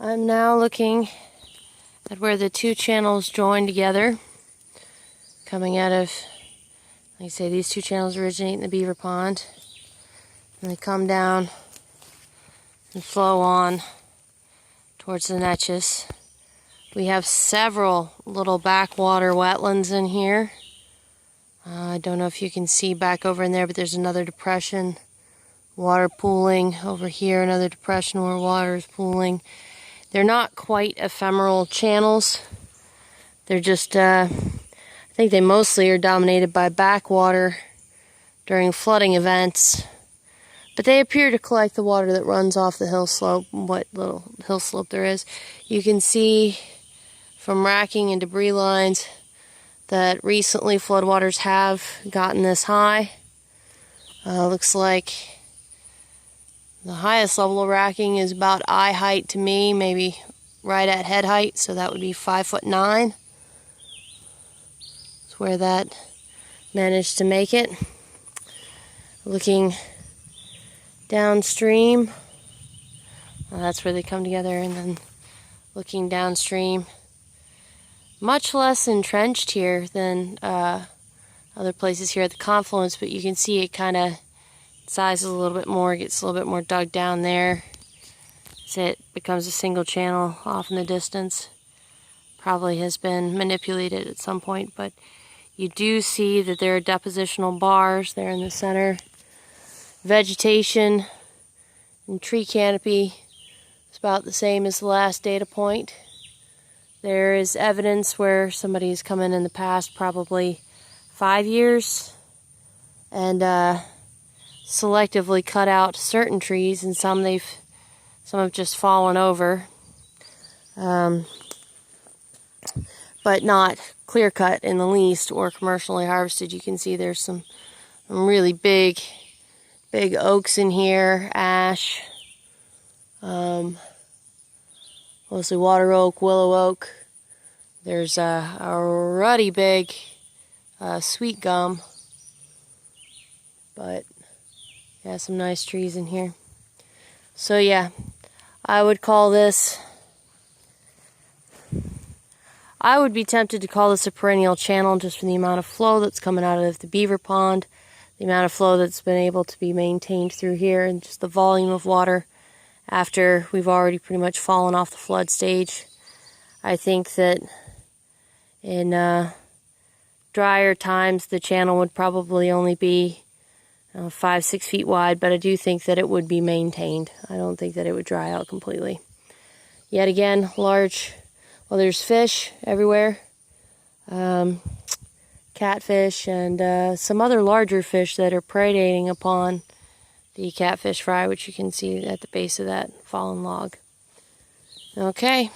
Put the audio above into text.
I'm now looking at where the two channels join together, coming out of, like I say, these two channels originate in the beaver pond, and they come down and flow on towards the Neches. We have several little backwater wetlands in here. I don't know if you can see back over in there, but there's another depression, water pooling over here, another depression where water is pooling. They're not quite ephemeral channels. They're just, I think they mostly are dominated by backwater during flooding events. But they appear to collect the water that runs off the hill slope, what little hill slope there is. You can see from racking and debris lines that recently floodwaters have gotten this high. Looks like the highest level of racking is about eye height to me, maybe right at head height, so that would be 5'9". That's where that managed to make it. Looking downstream, well, that's where they come together, and then looking downstream, much less entrenched here than other places here at the confluence, but you can see it kind of sizes a little bit more, gets a little bit more dug down there. So it becomes a single channel off in the distance. Probably has been manipulated at some point, but you do see that there are depositional bars there in the center. Vegetation and tree canopy is about the same as the last data point. There is evidence where somebody has come in the past, probably 5 years, and selectively cut out certain trees, and some have just fallen over, but not clear cut in the least or commercially harvested. You can see there's some really big oaks in here, ash, mostly water oak, willow oak. There's a ruddy big sweet gum, but yeah, some nice trees in here. So yeah, I would be tempted to call this a perennial channel just from the amount of flow that's coming out of the beaver pond, the amount of flow that's been able to be maintained through here, and just the volume of water after we've already pretty much fallen off the flood stage. I think that in drier times the channel would probably only be 5-6 feet wide, but I do think that it would be maintained. I don't think that it would dry out completely. Yet again, there's fish everywhere, catfish and some other larger fish that are predating upon the catfish fry, which you can see at the base of that fallen log. Okay.